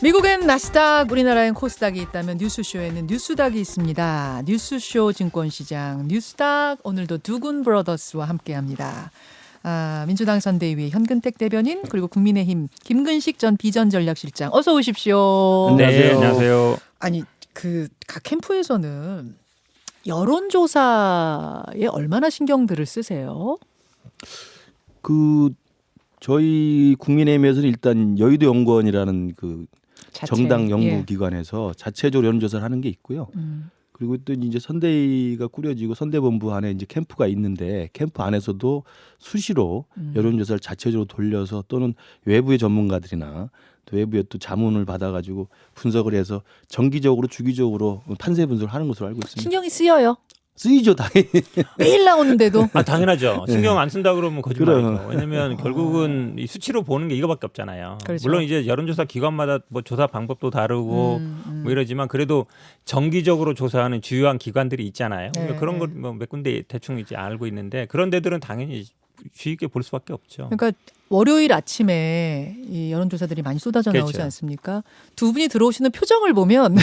미국엔 나스닥, 우리나라엔 코스닥이 있다면 뉴스쇼에는 뉴스닥이 있습니다. 뉴스쇼 증권시장 뉴스닥, 오늘도 두군 브러더스와 함께합니다. 민주당 선대위 현근택 대변인, 그리고 국민의힘 김근식 전 비전전략실장, 어서 오십시오. 네, 안녕하세요. 아니, 각 캠프에서는 여론조사에 얼마나 신경들을 쓰세요? 저희 국민의힘에서는 일단 여의도 연구원이라는 정당 연구기관에서 자체적으로 여론조사를 하는 게 있고요. 그리고 또 이제 선대위가 꾸려지고 선대본부 안에 이제 캠프가 있는데 캠프 안에서도 수시로 여론조사를 자체적으로 돌려서 또는 외부의 전문가들이나 또 외부의 또 자문을 받아가지고 분석을 해서 정기적으로 주기적으로 판세 분석을 하는 것으로 알고 있습니다. 신경이 쓰여요? 쓰이죠, 당연히. 매일 나오는데도. 당연하죠. 신경 안 쓴다 그러면 거짓말이죠. 왜냐하면 아. 결국은 이 수치로 보는 게 이거밖에 없잖아요. 그렇죠. 물론 이제 여론조사 기관마다 뭐 조사 방법도 다르고 뭐 이러지만 그래도 정기적으로 조사하는 주요한 기관들이 있잖아요. 네. 그런 걸 뭐 몇 군데 대충 이제 알고 있는데 그런 데들은 당연히 주의 있게 볼 수밖에 없죠. 그러니까 월요일 아침에 이 여론조사들이 많이 쏟아져 나오지 그렇죠. 않습니까? 두 분이 들어오시는 표정을 보면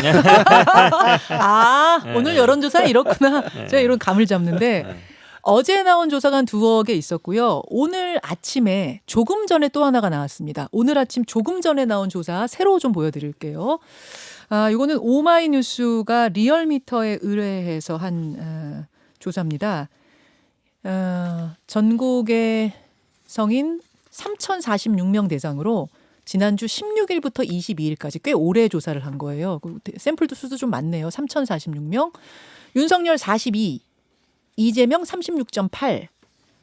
오늘 여론조사 이렇구나. 제가 이런 감을 잡는데 어제 나온 조사가 한 두어 개 있었고요. 오늘 아침에 조금 전에 또 하나가 나왔습니다. 오늘 아침 조금 전에 나온 조사 새로 좀 보여드릴게요. 이거는 오마이뉴스가 리얼미터에 의뢰해서 한 조사입니다. 전국의 성인 3,046명 대상으로 지난주 16일부터 22일까지 꽤 오래 조사를 한 거예요. 샘플도 수도 좀 많네요. 3,046명. 윤석열 42, 이재명 36.8,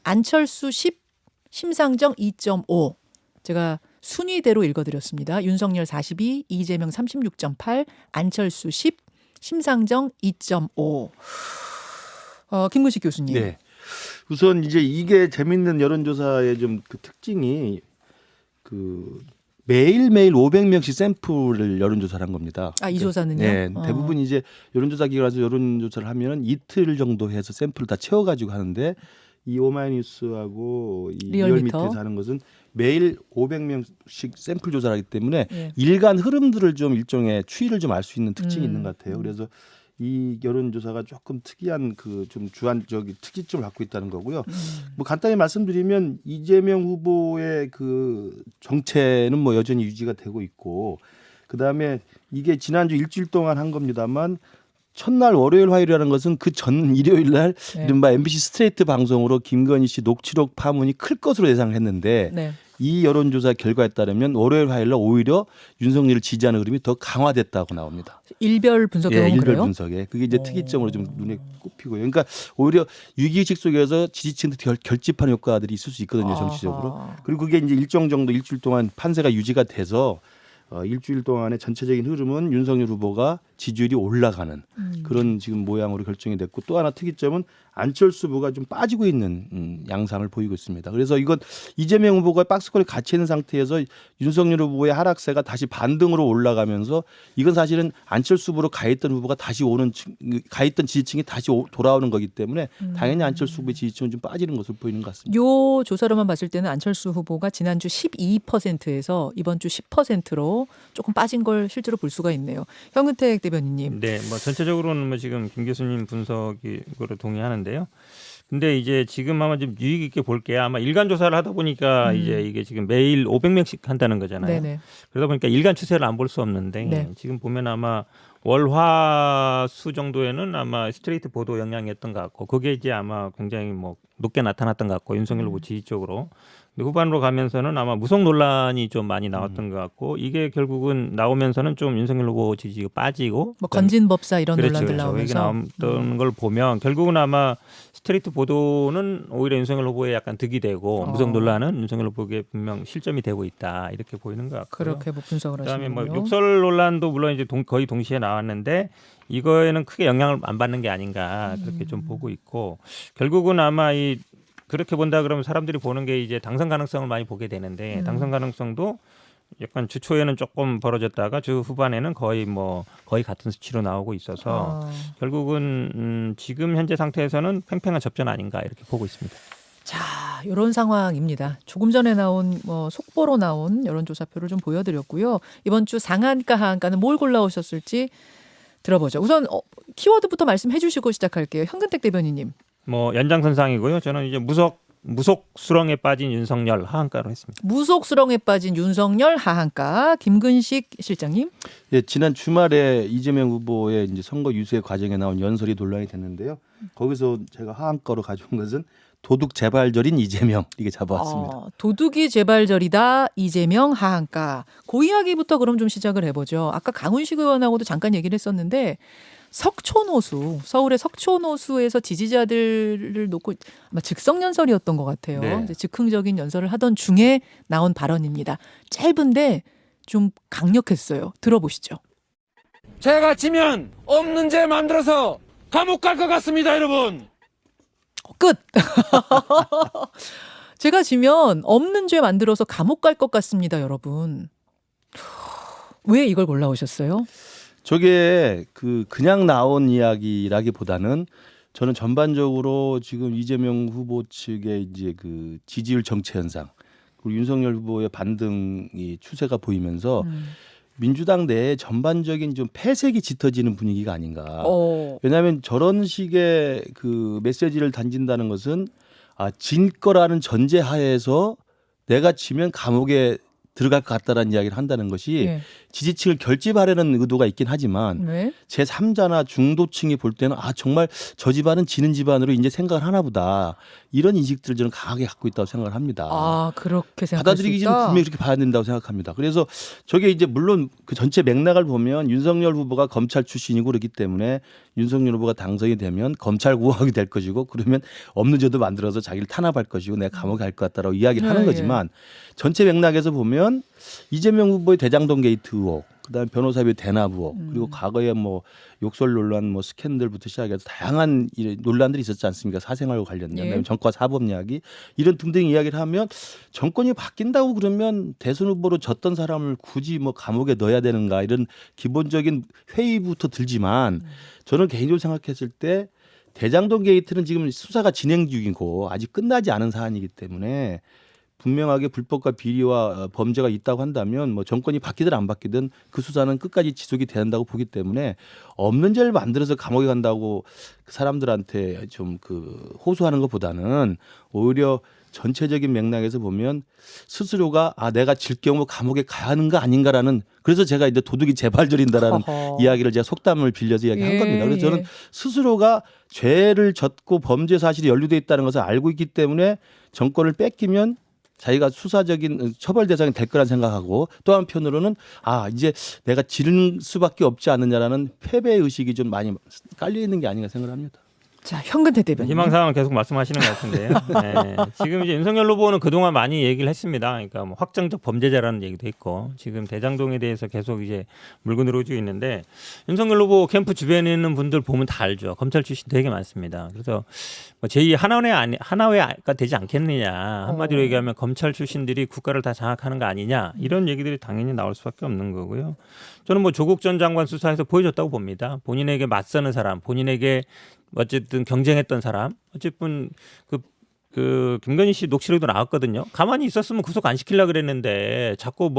안철수 10, 심상정 2.5. 제가 순위대로 읽어드렸습니다. 윤석열 42, 이재명 36.8, 안철수 10, 심상정 2.5. 김근식 교수님. 네. 우선 이제 이게 재밌는 여론조사의 좀 특징이 매일매일 500명씩 샘플을 여론조사를 한 겁니다. 이 조사는요? 네, 대부분 이제 여론조사 기관에서 여론조사를 하면 이틀 정도 해서 샘플을 다 채워가지고 하는데 이 오마이뉴스하고 이 리얼미터에서 하는 것은 매일 500명씩 샘플 조사를 하기 때문에 일간 흐름들을 좀 일종의 추이를 좀 알 수 있는 특징이 있는 것 같아요. 그래서 이 여론조사가 조금 특이한 좀 주안적인 특이점을 갖고 있다는 거고요. 뭐 간단히 말씀드리면 이재명 후보의 정체는 뭐 여전히 유지가 되고 있고, 그 다음에 이게 지난주 일주일 동안 한 겁니다만 첫날 월요일 화요일이라는 것은 그 전 일요일 날 이른바 MBC 스트레이트 방송으로 김건희 씨 녹취록 파문이 클 것으로 예상을 했는데 이 여론조사 결과에 따르면 월요일 화요일 날 오히려 윤석열을 지지하는 흐름이 더 강화됐다고 나옵니다. 일별 분석에 보면 일별 그래요? 분석에 그게 이제 특이점으로 좀 눈에 꼽히고요. 그러니까 오히려 위기의식 속에서 지지층들 결집하는 효과들이 있을 수 있거든요, 정치적으로. 그리고 그게 이제 일정 정도 일주일 동안 판세가 유지가 돼서 일주일 동안의 전체적인 흐름은 윤석열 후보가 지지율이 올라가는 그런 지금 모양으로 결정이 됐고, 또 하나 특이점은 안철수 후보가 좀 빠지고 있는 양상을 보이고 있습니다. 그래서 이건 이재명 후보가 박스권에 갇혀 있는 상태에서 윤석열 후보의 하락세가 다시 반등으로 올라가면서 이건 사실은 안철수 후보로 가있던 후보가 다시 가있던 지지층이 다시 돌아오는 거기 때문에 당연히 안철수 후보의 지지층은 좀 빠지는 것으로 보이는 것 같습니다. 요 조사로만 봤을 때는 안철수 후보가 지난주 12%에서 이번 주 10%로 조금 빠진 걸 실제로 볼 수가 있네요. 현근택 대변인님. 네, 뭐 전체적으로는 뭐 지금 김 교수님 분석으로 동의하는데요. 근데 이제 지금 아마 좀 유익 있게 볼게요. 아마 일간 조사를 하다 보니까 이제 이게 지금 매일 500명씩 한다는 거잖아요. 네네. 그러다 보니까 일간 추세를 안 볼 수 없는데 지금 보면 아마 월화수 정도에는 아마 스트레이트 보도 영향이었던 것 같고, 그게 이제 아마 굉장히 뭐 높게 나타났던 것 같고, 윤석열 후보 지지 쪽으로. 근데 후반으로 가면서는 아마 무속 논란이 좀 많이 나왔던 것 같고, 이게 결국은 나오면서는 좀 윤석열 후보 지지가 빠지고, 뭐 건진법사 이런 논란들 그렇죠. 나오면서 이게 나왔던 걸 보면 결국은 아마 스트레이트 보도는 오히려 윤석열 후보에 약간 득이 되고, 무속 논란은 윤석열 후보에 분명 실점이 되고 있다, 이렇게 보이는 것 같고요. 그렇게 뭐 분석을 그다음에 하시는군요. 뭐 욕설 논란도 물론 이제 거의 동시에 나왔는데 이거에는 크게 영향을 안 받는 게 아닌가, 그렇게 좀 보고 있고, 결국은 아마 그렇게 본다 그러면 사람들이 보는 게 이제 당선 가능성을 많이 보게 되는데, 당선 가능성도 약간 주 초에는 조금 벌어졌다가 주 후반에는 거의 같은 수치로 나오고 있어서 결국은 지금 현재 상태에서는 팽팽한 접전 아닌가, 이렇게 보고 있습니다. 자, 이런 상황입니다. 조금 전에 나온 속보로 나온 여론조사표를 좀 보여드렸고요. 이번 주 상한가 하한가는 뭘 골라오셨을지 들어보죠. 우선 키워드부터 말씀해 주시고 시작할게요. 현근택 대변인님. 뭐 연장선상이고요. 저는 이제 무속 수렁에 빠진 윤석열 하한가로 했습니다. 무속 수렁에 빠진 윤석열 하한가. 김근식 실장님. 예, 지난 주말에 이재명 후보의 이제 선거 유세 과정에 나온 연설이 논란이 됐는데요. 거기서 제가 하한가로 가져온 것은 도둑 재발절인 이재명 이게 잡아왔습니다. 도둑이 재발절이다 이재명 하한가. 그 이야기부터 그럼 좀 시작을 해보죠. 아까 강훈식 의원하고도 잠깐 얘기를 했었는데 석촌호수, 서울의 석촌호수에서 지지자들을 놓고 아마 즉석 연설이었던 것 같아요. 네. 이제 즉흥적인 연설을 하던 중에 나온 발언입니다. 짧은데 좀 강력했어요. 들어보시죠. 제가 지면 없는 죄 만들어서 감옥 갈 것 같습니다, 여러분. 끝. 제가 지면 없는 죄 만들어서 감옥 갈 것 같습니다, 여러분. 왜 이걸 골라오셨어요? 저게 그냥 나온 이야기라기보다는 저는 전반적으로 지금 이재명 후보 측의 이제 그 지지율 정체 현상 그리고 윤석열 후보의 반등이 추세가 보이면서 민주당 내에 전반적인 좀 폐색이 짙어지는 분위기가 아닌가. 왜냐하면 저런 식의 그 메시지를 던진다는 것은 진 거라는 전제하에서 내가 지면 감옥에 들어갈 것 같다라는 이야기를 한다는 것이 네. 지지층을 결집하려는 의도가 있긴 하지만 네. 제3자나 중도층이 볼 때는 정말 저 집안은 지는 집안으로 이제 생각을 하나 보다. 이런 인식들을 저는 강하게 갖고 있다고 생각을 합니다. 그렇게 생각할 수 받아들이기는 있다? 분명히 그렇게 봐야 된다고 생각합니다. 그래서 저게 이제 물론 그 전체 맥락을 보면 윤석열 후보가 검찰 출신이고 그렇기 때문에 윤석열 후보가 당선이 되면 검찰 구속이 될 것이고 그러면 없는 죄도 만들어서 자기를 탄압할 것이고 내가 감옥에 갈 것 같다라고 이야기를 하는 거지만 전체 맥락에서 보면 이재명 후보의 대장동 게이트 의혹, 그다음에 변호사비 대납 의혹, 그리고 과거에 뭐 욕설 논란, 뭐 스캔들부터 시작해서 다양한 논란들이 있었지 않습니까? 사생활과 관련된, 그다음에 정과 사법 이야기 이런 등등 이야기를 하면 정권이 바뀐다고 그러면 대선 후보로 졌던 사람을 굳이 뭐 감옥에 넣어야 되는가 이런 기본적인 회의부터 들지만 저는 개인적으로 생각했을 때 대장동 게이트는 지금 수사가 진행 중이고 아직 끝나지 않은 사안이기 때문에 분명하게 불법과 비리와 범죄가 있다고 한다면 뭐 정권이 바뀌든 안 바뀌든 그 수사는 끝까지 지속이 된다고 보기 때문에 없는 죄를 만들어서 감옥에 간다고 그 사람들한테 좀 호소하는 것보다는 오히려 전체적인 맥락에서 보면 스스로가 내가 질 경우 감옥에 가야 하는 거 아닌가라는 그래서 제가 이제 도둑이 재발절인다라는 이야기를 제가 속담을 빌려서 이야기한 겁니다. 그래서 저는 스스로가 죄를 졌고 범죄 사실이 연루돼 있다는 것을 알고 있기 때문에 정권을 뺏기면 자기가 수사적인 처벌 대상이 될 거란 생각하고 또 한편으로는 이제 내가 지를 수밖에 없지 않느냐라는 패배 의식이 좀 많이 깔려 있는 게 아닌가 생각을 합니다. 자, 현근택 대변인. 희망사항을 계속 말씀하시는 것 같은데요. 네. 지금 이제 윤석열 후보는 그동안 많이 얘기를 했습니다. 그러니까 뭐 확정적 범죄자라는 얘기도 했고 지금 대장동에 대해서 계속 이제 물고 늘어지고 있는데 윤석열 후보 캠프 주변에 있는 분들 보면 다 알죠. 검찰 출신 되게 많습니다. 그래서 뭐 제2 하나회가 되지 않겠느냐. 한마디로 얘기하면 검찰 출신들이 국가를 다 장악하는 거 아니냐. 이런 얘기들이 당연히 나올 수밖에 없는 거고요. 저는 뭐 조국 전 장관 수사에서 보여줬다고 봅니다. 본인에게 맞서는 사람, 본인에게 어쨌든 경쟁했던 사람, 어쨌든 그 김건희 씨 녹취록도 나왔거든요. 가만히 있었으면 구속 안 시키려고 그랬는데 자꾸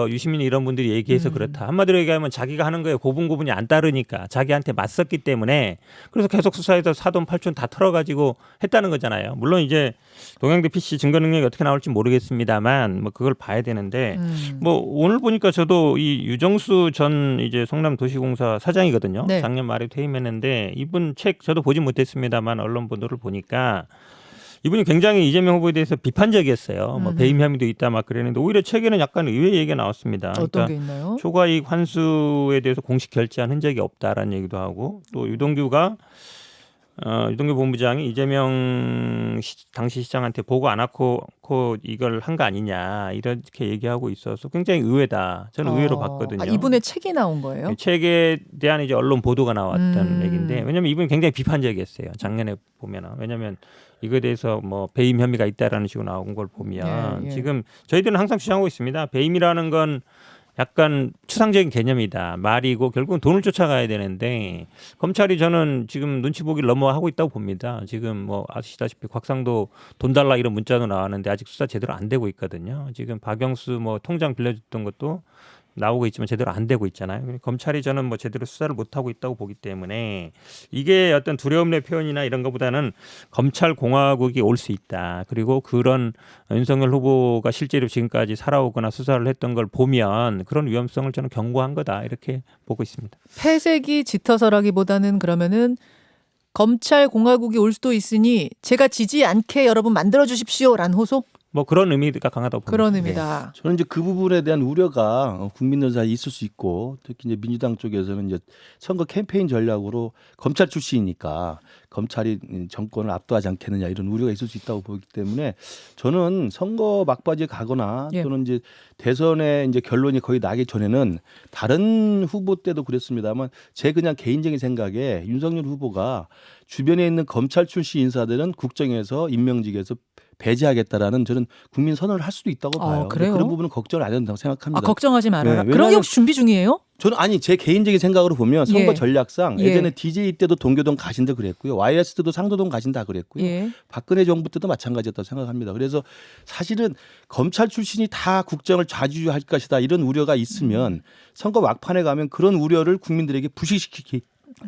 유시민 이런 분들이 얘기해서 그렇다. 한마디로 얘기하면 자기가 하는 거에 고분고분이 안 따르니까 자기한테 맞섰기 때문에 그래서 계속 수사에서 사돈 팔촌 다 털어가지고 했다는 거잖아요. 물론 이제 동양대 PC 증거 능력이 어떻게 나올지 모르겠습니다만 뭐 그걸 봐야 되는데 뭐 오늘 보니까 저도 이 유정수 전 이제 성남도시공사 사장이거든요. 네. 작년 말에 퇴임했는데 이분 책 저도 보지 못했습니다만 언론 보도를 보니까 이분이 굉장히 이재명 후보에 대해서 비판적이었어요. 뭐 배임 혐의도 있다 막 그랬는데 오히려 책에는 약간 의외의 얘기가 나왔습니다. 어떤 게 있나요? 초과이익 환수에 대해서 공식 결제한 흔적이 없다라는 얘기도 하고 또 유동규 본부장이 이재명 당시 시장한테 보고 안 하고 이걸 한 거 아니냐 이렇게 얘기하고 있어서 굉장히 의외다. 저는 의외로 봤거든요. 이분의 책이 나온 거예요? 책에 대한 이제 언론 보도가 나왔던 얘기인데 왜냐하면 이분이 굉장히 비판적이었어요. 작년에 보면은 왜냐하면 이거에 대해서 뭐 배임 혐의가 있다라는 식으로 나온 걸 보면 지금 저희들은 항상 주장하고 있습니다. 배임이라는 건 약간 추상적인 개념이다. 말이고 결국은 돈을 쫓아가야 되는데 검찰이 저는 지금 눈치 보기를 너무 하고 있다고 봅니다. 지금 뭐 아시다시피 곽상도 돈 달라 이런 문자도 나왔는데 아직 수사 제대로 안 되고 있거든요. 지금 박영수 뭐 통장 빌려줬던 것도 나오고 있지만 제대로 안 되고 있잖아요. 검찰이 저는 뭐 제대로 수사를 못 하고 있다고 보기 때문에 이게 어떤 두려움의 표현이나 이런 것보다는 검찰 공화국이 올 수 있다. 그리고 그런 윤석열 후보가 실제로 지금까지 살아오거나 수사를 했던 걸 보면 그런 위험성을 저는 경고한 거다 이렇게 보고 있습니다. 패색이 짙어서라기보다는 그러면은 검찰 공화국이 올 수도 있으니 제가 지지 않게 여러분 만들어 주십시오라는 호소? 뭐 그런 의미가 강하다고 봅니다. 그런 의미다. 저는 이제 그 부분에 대한 우려가 국민들 사이에 있을 수 있고 특히 이제 민주당 쪽에서는 이제 선거 캠페인 전략으로 검찰 출신이니까 검찰이 정권을 압도하지 않겠느냐 이런 우려가 있을 수 있다고 보기 때문에 저는 선거 막바지에 가거나 예. 또는 이제 대선의 이제 결론이 거의 나기 전에는 다른 후보 때도 그랬습니다만 제 그냥 개인적인 생각에 윤석열 후보가 주변에 있는 검찰 출신 인사들은 국정에서 임명직에서 배제하겠다라는 저는 국민 선언을 할 수도 있다고 봐요. 그래요? 그런 부분은 걱정을 안 해도 된다고 생각합니다. 걱정하지 말아라. 네, 그런 게 왜냐하면- 혹시 준비 중이에요? 저는 아니 제 개인적인 생각으로 보면 선거 예. 전략상 예. 예전에 DJ 때도 동교동 가신다 그랬고요. YS 때도 상도동 가신다 그랬고요. 예. 박근혜 정부 때도 마찬가지였다고 생각합니다. 그래서 사실은 검찰 출신이 다 국정을 좌지우지할 것이다 이런 우려가 있으면 선거 막판에 가면 그런 우려를 국민들에게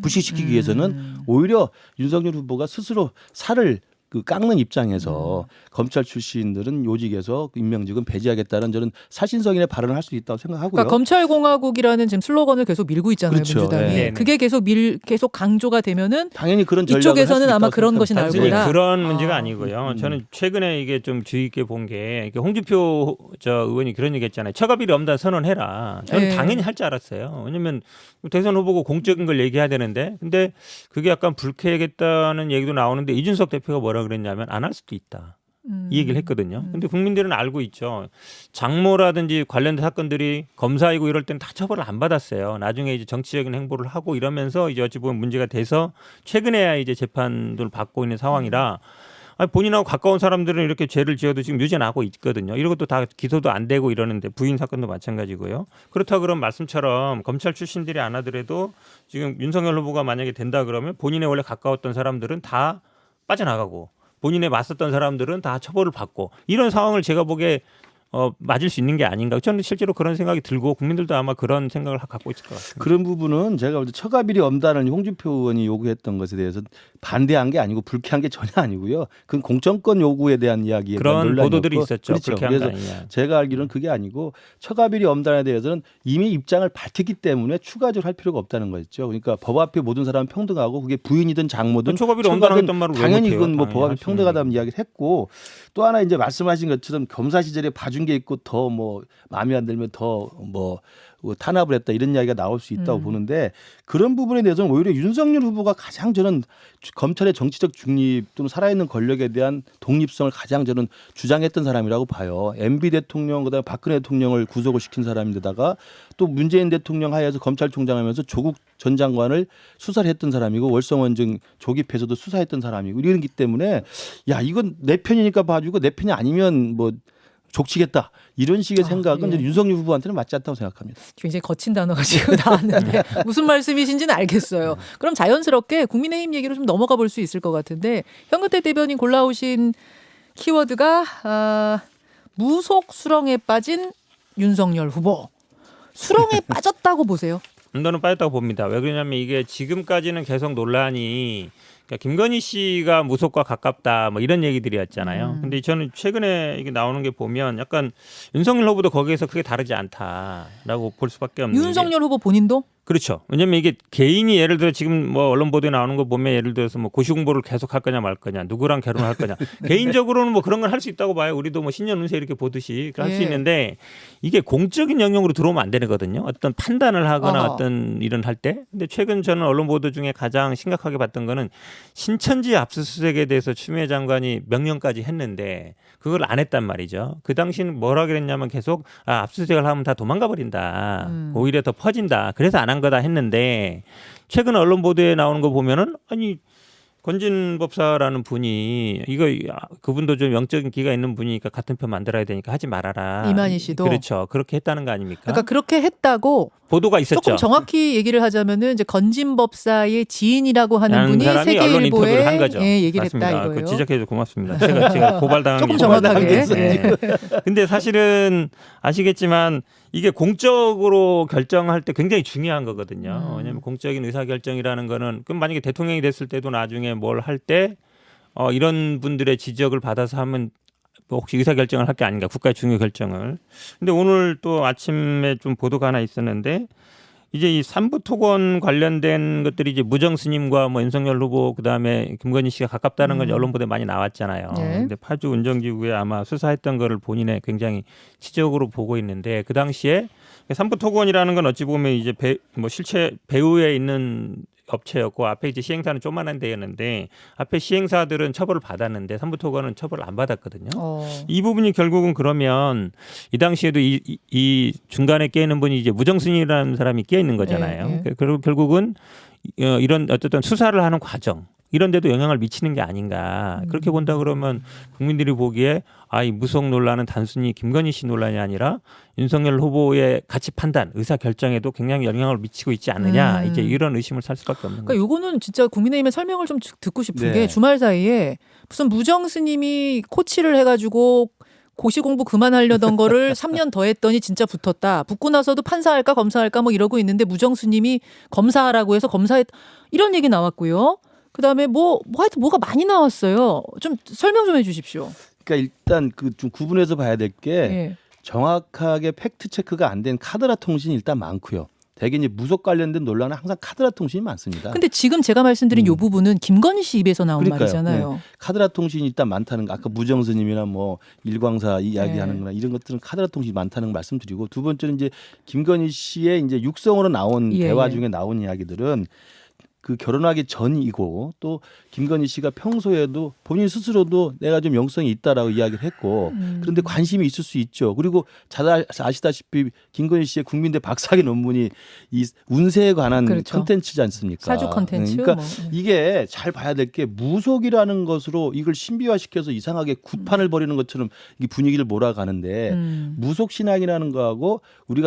부식시키기 위해서는 오히려 윤석열 후보가 스스로 살을 깎는 입장에서 검찰 출신들은 요직에서 임명직은 배제하겠다는 저는 사신성인의 발언을 할 수 있다고 생각하고요. 그러니까 검찰 공화국이라는 지금 슬로건을 계속 밀고 있잖아요, 그렇죠. 민주당이. 네. 그게 계속 강조가 되면은 당연히 그런 전략을 이쪽에서는 할수 아마 있다고 그런 것이 나올 생각합니다. 거다. 그런 아. 문제가 아니고요. 저는 최근에 이게 좀 주의 있게 본 게 홍준표 의원이 그런 얘기했잖아요. 처가비리 엄단 선언해라. 저는 네. 당연히 할 줄 알았어요. 왜냐하면 대선 후보고 공적인 걸 얘기해야 되는데, 근데 그게 약간 불쾌하겠다는 얘기도 나오는데 이준석 대표가 뭐라 그랬냐면 안 할 수도 있다. 이 얘기를 했거든요. 근데 국민들은 알고 있죠. 장모라든지 관련된 사건들이 검사이고 이럴 때는 다 처벌을 안 받았어요. 나중에 이제 정치적인 행보를 하고 이러면서 이제 어찌 보면 문제가 돼서 최근에야 이제 재판을 받고 있는 상황이라 아니, 본인하고 가까운 사람들은 이렇게 죄를 지어도 지금 유죄 나고 있거든요. 이런 것도 다 기소도 안 되고 이러는데 부인 사건도 마찬가지고요. 그렇다 그러면 말씀처럼 검찰 출신들이 안 하더라도 지금 윤석열 후보가 만약에 된다 그러면 본인의 원래 가까웠던 사람들은 다 빠져나가고 본인에 맞섰던 사람들은 다 처벌을 받고 이런 상황을 제가 보기에 맞을 수 있는 게 아닌가. 저는 실제로 그런 생각이 들고 국민들도 아마 그런 생각을 갖고 있을 것 같습니다. 그런 부분은 제가 볼 때 처가비리 엄단을 홍준표 의원이 요구했던 것에 대해서 반대한 게 아니고 불쾌한 게 전혀 아니고요. 그건 공천권 요구에 대한 이야기에 대한 그런 논란이었고. 보도들이 있었죠. 그렇죠. 불쾌한 거 그래서 아니냐. 제가 알기로는 그게 아니고 처가비리 엄단에 대해서는 이미 입장을 밝혔기 때문에 추가적으로 할 필요가 없다는 거였죠. 그러니까 법 앞에 모든 사람은 평등하고 그게 부인이든 장모든 처가비리 처가든 엄단하겠다는 말을 왜 당연히 못해요? 그건 뭐 당연히 법 앞에 할 수 평등하다는 있는데. 이야기를 했고 또 하나 이제 말씀하신 것처럼 검사 시절에 봐준 게 있고 더 뭐 마음에 안 들면 더 뭐 탄압을 했다 이런 이야기가 나올 수 있다고 보는데 그런 부분에 대해서는 오히려 윤석열 후보가 가장 저는 검찰의 정치적 중립 또는 살아있는 권력에 대한 독립성을 가장 저는 주장했던 사람이라고 봐요. MB 대통령 그다음에 박근혜 대통령을 구속을 시킨 사람인데다가 또 문재인 대통령 하에서 검찰총장 하면서 조국 전 장관을 수사를 했던 사람이고 월성원증 조기패소도 수사했던 사람이고 이러기 때문에 야 이건 내 편이니까 봐주고 내 편이 아니면 뭐 족치겠다 이런 식의 생각은 예. 윤석열 후보한테는 맞지 않다고 생각합니다. 굉장히 거친 단어가 지금 나왔는데 무슨 말씀이신지는 알겠어요. 그럼 자연스럽게 국민의힘 얘기로 좀 넘어가 볼 수 있을 것 같은데 현근태 대변인 골라오신 키워드가 무속 수렁에 빠진 윤석열 후보. 수렁에 빠졌다고 보세요? 저는 빠졌다고 봅니다. 왜 그러냐면 이게 지금까지는 계속 논란이 그러니까 김건희 씨가 무속과 가깝다 뭐 이런 얘기들이었잖아요. 근데 저는 최근에 이게 나오는 게 보면 약간 윤석열 후보도 거기에서 크게 다르지 않다라고 볼 수밖에 없는 게 윤석열 후보 본인도? 그렇죠. 왜냐면 이게 개인이 예를 들어 지금 뭐 언론 보도에 나오는 거 보면 예를 들어서 뭐 고시 공부를 계속 할 거냐 말 거냐 누구랑 결혼할 거냐 개인적으로는 뭐 그런 걸 할 수 있다고 봐요. 우리도 뭐 신년 운세 이렇게 보듯이 할 수 예. 있는데 이게 공적인 영역으로 들어오면 안 되는 거거든요. 어떤 판단을 하거나 어허. 어떤 일을 할 때. 근데 최근 저는 언론 보도 중에 가장 심각하게 봤던 거는 신천지 압수수색에 대해서 추미애 장관이 명령까지 했는데 그걸 안 했단 말이죠. 그 당시는 뭐라 그랬냐면 계속 압수수색을 하면 다 도망가 버린다. 오히려 더 퍼진다. 그래서 안 한 거다 했는데 최근 언론 보도에 나오는 거 보면은 아니 권진 법사라는 분이 이거 그분도 좀 영적인 기가 있는 분이니까 같은 편 만들어야 되니까 하지 말아라. 이만희 씨도 그렇죠. 그렇게 했다는 거 아닙니까? 그러니까 그렇게 했다고 보도가 있었죠. 조금 정확히 얘기를 하자면은 이제 권진 법사의 지인이라고 하는 라는 분이 사람이 언론 인터뷰를 세계일보에 한 거죠. 예, 얘기를 맞습니다. 했다 이거예요. 그 지적해서 고맙습니다. 제가 고발당한 조금 게 정확하게. 네. 근데 사실은 아시겠지만 이게 공적으로 결정할 때 굉장히 중요한 거거든요. 왜냐하면 공적인 의사결정이라는 거는 그럼 만약에 대통령이 됐을 때도 나중에 뭘 할 때 이런 분들의 지적을 받아서 하면 뭐 혹시 의사결정을 할 게 아닌가 국가의 중요 결정을. 근데 오늘 또 아침에 좀 보도가 하나 있었는데 이제 이 삼부토건 관련된 것들이 이제 무정 스님과 뭐 윤석열 후보 그다음에 김건희 씨가 가깝다는 건 언론 보도에 많이 나왔잖아요. 네. 근데 파주 운정지구에 아마 수사했던 거를 본인의 굉장히 치적으로 보고 있는데 그 당시에 삼부토건이라는 건 어찌 보면 이제 뭐 실체 배후에 있는 업체였고 앞에 이제 시행사는 조그만한 데였는데 앞에 시행사들은 처벌을 받았는데 삼부토건은 처벌을 안 받았거든요. 이 부분이 결국은 그러면 이 당시에도 이 중간에 깨 있는 분이 이제 무정순이라는 사람이 깨 있는 거잖아요. 예. 그리고 결국은 이런 어쨌든 수사를 하는 과정 이런 데도 영향을 미치는 게 아닌가. 그렇게 본다 그러면 국민들이 보기에 이 무속 논란은 단순히 김건희 씨 논란이 아니라 윤석열 후보의 가치 판단, 의사 결정에도 굉장히 영향을 미치고 있지 않느냐. 이제 이런 의심을 살 수밖에 없는 거예요. 그러니까 요거는 진짜 국민의힘의 설명을 좀 듣고 싶은 네. 게 주말 사이에 무슨 무정 스님이 코치를 해가지고 고시 공부 그만하려던 거를 3년 더 했더니 진짜 붙었다. 붙고 나서도 판사할까 검사할까 뭐 이러고 있는데 무정 스님이 검사하라고 해서 검사했 이런 얘기 나왔고요. 그다음에 뭐 하여튼 뭐가 많이 나왔어요. 좀 설명 좀 해주십시오. 그러니까 일단 그 좀 구분해서 봐야 될 게 예. 정확하게 팩트 체크가 안 된 카드라 통신이 일단 많고요. 대개 이제 무속 관련된 논란은 항상 카드라 통신이 많습니다. 근데 지금 제가 말씀드린 요 부분은 김건희 씨 입에서 나온 그러니까요. 말이잖아요. 네. 카드라 통신이 일단 많다는 거 아까 무정스님이나 뭐 일광사 이야기하는 거나 이런 것들은 카드라 통신이 많다는 거 말씀드리고 두 번째는 이제 김건희 씨의 이제 육성으로 나온 예, 대화 예. 중에 나온 이야기들은 그 결혼하기 전이고 또 김건희 씨가 평소에도 본인 스스로도 내가 좀 영성이 있다라고 이야기를 했고 그런데 관심이 있을 수 있죠. 그리고 잘 아시다시피 김건희 씨의 국민대 박사학위 논문이 이 운세에 관한 그렇죠. 컨텐츠지 않습니까? 사주 컨텐츠. 그러니까 뭐. 이게 잘 봐야 될 게 무속이라는 것으로 이걸 신비화시켜서 이상하게 구판을 벌이는 것처럼 이 분위기를 몰아가는데 무속 신앙이라는 거하고 우리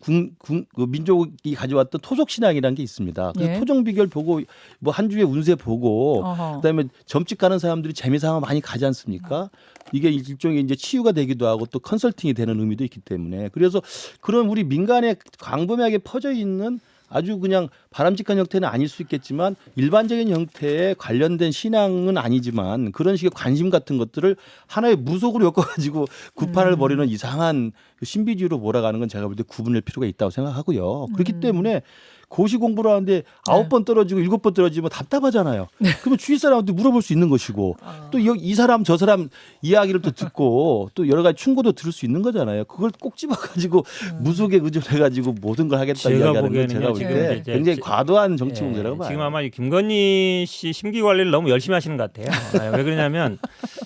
그 민족이 가져왔던 토속 신앙이라는 게 있습니다. 그래서 예. 토종 비결 보고 뭐 한 주의 운세 보고 어허. 그다음에 점집 가는 사람들이 재미삼아 많이 가지 않습니까? 이게 일종의 이제 치유가 되기도 하고 또 컨설팅이 되는 의미도 있기 때문에 그래서 그런 우리 민간에 광범위하게 퍼져 있는 아주 그냥 바람직한 형태는 아닐 수 있겠지만 일반적인 형태에 관련된 신앙은 아니지만 그런 식의 관심 같은 것들을 하나의 무속으로 엮어가지고 구판을 벌이는 이상한 그 신비주의로 몰아가는 건 제가 볼 때 구분할 필요가 있다고 생각하고요. 그렇기 때문에 고시 공부를 하는데 9번 떨어지고 7번 떨어지면 답답하잖아요. 그러면 주위 사람한테 물어볼 수 있는 것이고 또 이 사람 저 사람 이야기를 또 듣고 또 여러 가지 충고도 들을 수 있는 거잖아요. 그걸 꼭 집어가지고 무속에 의존해가지고 모든 걸 하겠다 제가 이야기하는 건 보기에는요, 제가 볼 지금 때 이제 굉장히 과도한 정치 문제라고 봐요. 지금 아마 이 김건희 씨 심기 관리를 너무 열심히 하시는 것 같아요. 왜 그러냐면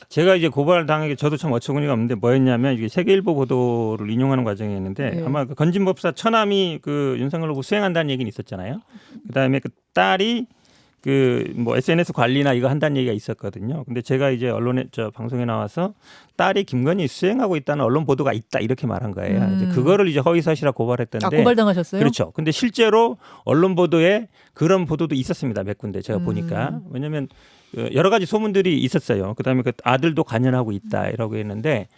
제가 이제 고발 당하기 저도 참 어처구니가 없는데 뭐였냐면 이게 세계일보 보도를 인용하는 과정이었는데 아마 그 건진법사 처남이 그 윤석열 후보 수행한다는 얘기는 있었잖아요. 그다음에 그 딸이 그 뭐 SNS 관리나 이거 한다는 얘기가 있었거든요. 근데 제가 이제 언론에 방송에 나와서 딸이 김건희 수행하고 있다는 언론 보도가 있다 이렇게 말한 거예요. 이제 그거를 이제 허위사실화 고발했던데. 고발당하셨어요? 그렇죠. 근데 실제로 언론 보도에 그런 보도도 있었습니다. 몇 군데 제가 보니까. 왜냐하면 여러 가지 소문들이 있었어요. 그다음에 그 아들도 관여하고 있다 이라고 했는데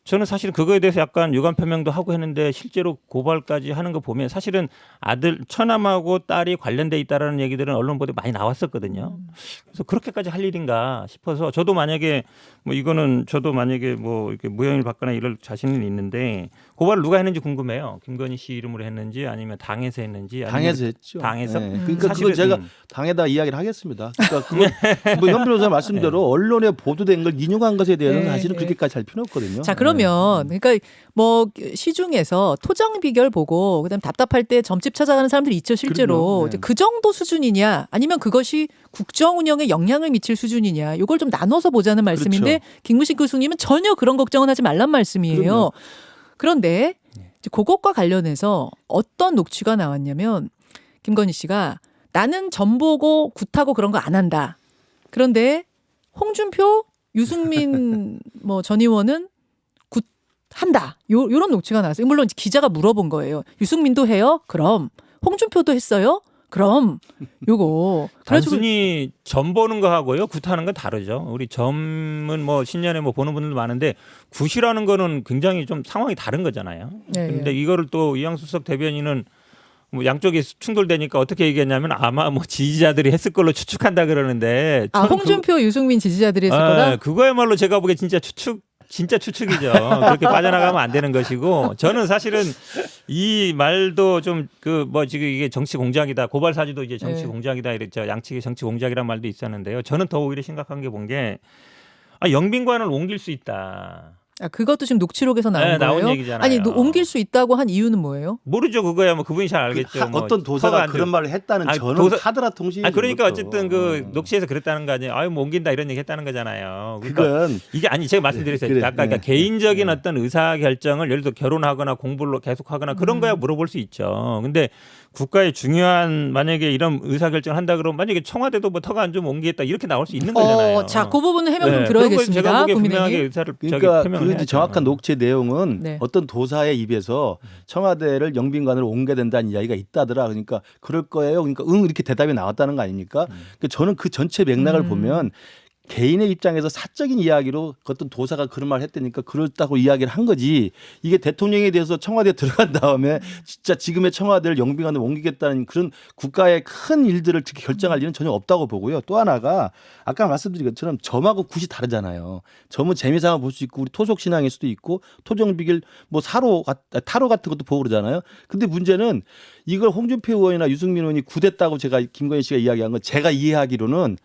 저는 사실 그거에 대해서 약간 유감 표명도 하고 했는데 실제로 고발까지 하는 거 보면 사실은 아들 처남하고 딸이 관련돼 있다라는 얘기들은 언론 보도에 많이 나왔었거든요. 그래서 그렇게까지 할 일인가 싶어서 저도 만약에 뭐 이거는 저도 만약에 뭐 이렇게 무혐의를 받거나 이럴 자신은 있는데 고발을 누가 했는지 궁금해요. 김건희 씨 이름으로 했는지 아니면 당에서 했는지 아니면 당에서 했죠. 당에서? 네. 그러니까 사실은, 그건 제가 당에다 이야기를 하겠습니다. 그러니까 그건 뭐 현 변호사 말씀대로 언론에 보도된 걸 인용한 것에 대해서는 사실은 그렇게까지 할 필요는 없거든요. 자 그러면 그러니까 뭐 시중에서 토정 비결 보고 그다음 답답할 때 점집 찾아가는 사람들이 있죠 실제로. 그럼요. 네. 이제 그 정도 수준이냐 아니면 그것이 국정 운영에 영향을 미칠 수준이냐 이걸 좀 나눠서 보자는 말씀인데 김무식 교수님은 전혀 그런 걱정은 하지 말란 말씀이에요. 그럼요. 그런데 이제 그것과 관련해서 어떤 녹취가 나왔냐면 김건희 씨가 나는 점 보고 굿하고 그런 거 안 한다. 그런데 홍준표, 유승민 뭐 전 의원은 굿한다. 요런 녹취가 나왔어요. 물론 기자가 물어본 거예요. 유승민도 해요? 그럼. 홍준표도 했어요? 그럼. 요거. 그래가지고 단순히 점 보는 거 하고요. 굿하는 건 다르죠. 우리 점은 뭐 신년에 뭐 보는 분들도 많은데 굿이라는 거는 굉장히 좀 상황이 다른 거잖아요. 네, 그런데 예. 이거를 또 이양수 수석 대변인은 뭐 양쪽이 충돌되니까 어떻게 얘기했냐면 아마 뭐 지지자들이 했을 걸로 추측한다 그러는데 저는 홍준표, 유승민 지지자들이 했을 거다? 그거야말로 제가 보기에 진짜 추측이죠. 그렇게 빠져나가면 안 되는 것이고 저는 사실은 이 말도 좀 지금 이게 정치 공작이다. 고발 사주도 이제 정치 네. 공작이다. 이랬죠. 양측의 정치 공작이란 말도 있었는데요. 저는 더 오히려 심각한 게 본 게 영빈관을 옮길 수 있다. 그것도 지금 녹취록에서 나온 네, 나온 거예요? 얘기잖아요. 아니 옮길 수 있다고 한 이유는 뭐예요? 모르죠. 그거야 뭐 그분이 잘 알겠죠. 뭐 어떤 도사가 안 그런 돼요. 말을 했다는 아니, 저는 도사- 카드라 통신이 그러니까 어쨌든 녹취에서 그랬다는 거 아니에요. 뭐 옮긴다 이런 얘기 했다는 거잖아요. 그러니까 그건 이게 제가 말씀드렸어요. 그래, 아까 그러니까 네. 개인적인 어떤 의사 결정을 예를 들어 결혼하거나 공부를 계속하거나 그런 거야 물어볼 수 있죠. 근데 국가의 중요한 만약에 이런 의사 결정을 한다 그러면 만약에 청와대도 뭐 터가 안 좀 옮기겠다 이렇게 나올 수 있는 거잖아요. 자, 그 부분은 해명 좀 네, 그런 걸 들어야겠습니다. 제가 보기에 분명하게 국민의힘. 의사를 그러니까 표명을 그 해야죠. 정확한 녹취 내용은 네. 어떤 도사의 입에서 청와대를 영빈관으로 옮겨야 된다는 이야기가 있다더라. 그러니까 그럴 거예요. 그러니까 이렇게 대답이 나왔다는 거 아닙니까? 그러니까 저는 그 전체 맥락을 보면 개인의 입장에서 사적인 이야기로 어떤 도사가 그런 말을 했다니까 그렇다고 이야기를 한 거지. 이게 대통령에 대해서 청와대에 들어간 다음에 진짜 지금의 청와대를 영빈관으로 옮기겠다는 그런 국가의 큰 일들을 특히 결정할 일은 전혀 없다고 보고요. 또 하나가 아까 말씀드린 것처럼 점하고 굿이 다르잖아요. 점은 재미삼아 볼 수 있고 우리 토속 신앙일 수도 있고 토정비길 뭐 타로 같은 것도 보고 그러잖아요. 근데 문제는 이걸 홍준표 의원이나 유승민 의원이 굿했다고 제가 김건희 씨가 이야기한 건 제가 이해하기로는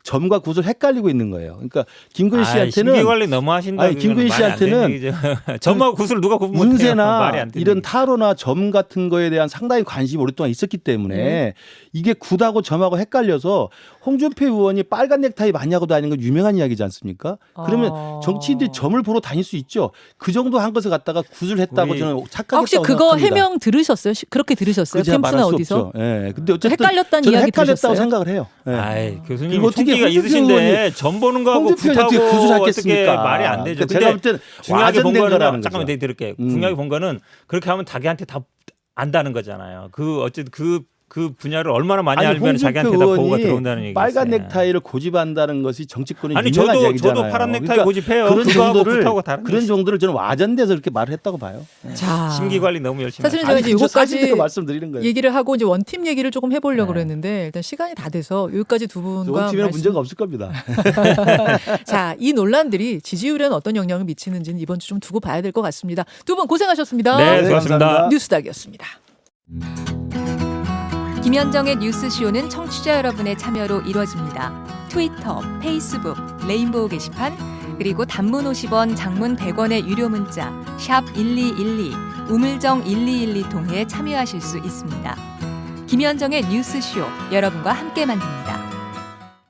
점과 굿을 헷갈리고 있는 거예요. 그러니까 김건희 씨한테는 심기 관리 너무 하신다. 아니, 김건희 씨한테는 점하고 굿을 누가 구분 못해요. 운세나 말이 안 되는 이런 얘기. 타로나 점 같은 거에 대한 상당히 관심이 오랫동안 있었기 때문에 이게 굿하고 점하고 헷갈려서 홍준표 의원이 빨간 넥타이 많이 하고 다니는 건 유명한 이야기지 않습니까? 그러면 정치인들이 점을 보러 다닐 수 있죠. 그 정도 한 것을 갖다가 굿을 했다고 우리- 저는 착각했다고 혹시 그거 생각합니다. 해명 들으셨어요? 그렇게 들으셨어요? 그거 제가 캠프나 말할 수 어디서? 없죠. 예. 근데 어쨌든 헷갈렸다는 저는 이야기 헷갈렸다고 들으셨어요? 생각을 해요. 예. 아이 교수님 그리고 어떻게 총기가 홍준표 있으신데 의원이 점 보는 거하고 홍준표 의원이 굿하고 어떻게 굿을 어떻게 하겠습니까? 말이 안 되죠. 그러니까 제가 볼 때는 중요하게 본 와전된 거는 거라는 잠깐만 거죠. 내가 들을게요. 중요하게 본 거는 그렇게 하면 자기한테 다 안다는 거잖아요. 어쨌든 그 분야를 얼마나 많이 알면 홍준표 자기한테 다 보고가 의원이 들어온다는 얘기죠. 빨간 넥타이를 고집한다는 것이 정치권의 아니 유명한 저도 이야기잖아요. 파란 넥타이 그러니까 고집해요. 그런 그거하고 정도를 굿하고 다른 그런 거지. 정도를 저는 와전돼서 이렇게 말을 했다고 봐요. 자, 심기 관리 너무 열심히 사실은 하시죠. 제가 이제 저 사실대로 요거까지 말씀드리는 거예요. 얘기를 하고 이제 원팀 얘기를 조금 해보려고 네. 그랬는데 일단 시간이 다 돼서 여기까지 두 분과 원팀에는 말씀- 문제가 없을 겁니다. 자, 이 논란들이 지지율에는 어떤 영향을 미치는지는 이번 주 좀 두고 봐야 될 것 같습니다. 두 분 고생하셨습니다. 네, 수고하셨습니다. 감사합니다. 뉴스닥이었습니다. 김현정의 뉴스쇼는 청취자 여러분의 참여로 이루어집니다. 트위터, 페이스북, 레인보우 게시판, 그리고 단문 50원, 장문 100원의 유료 문자 샵 1212, 우물정 1212 통해 참여하실 수 있습니다. 김현정의 뉴스쇼, 여러분과 함께 만듭니다.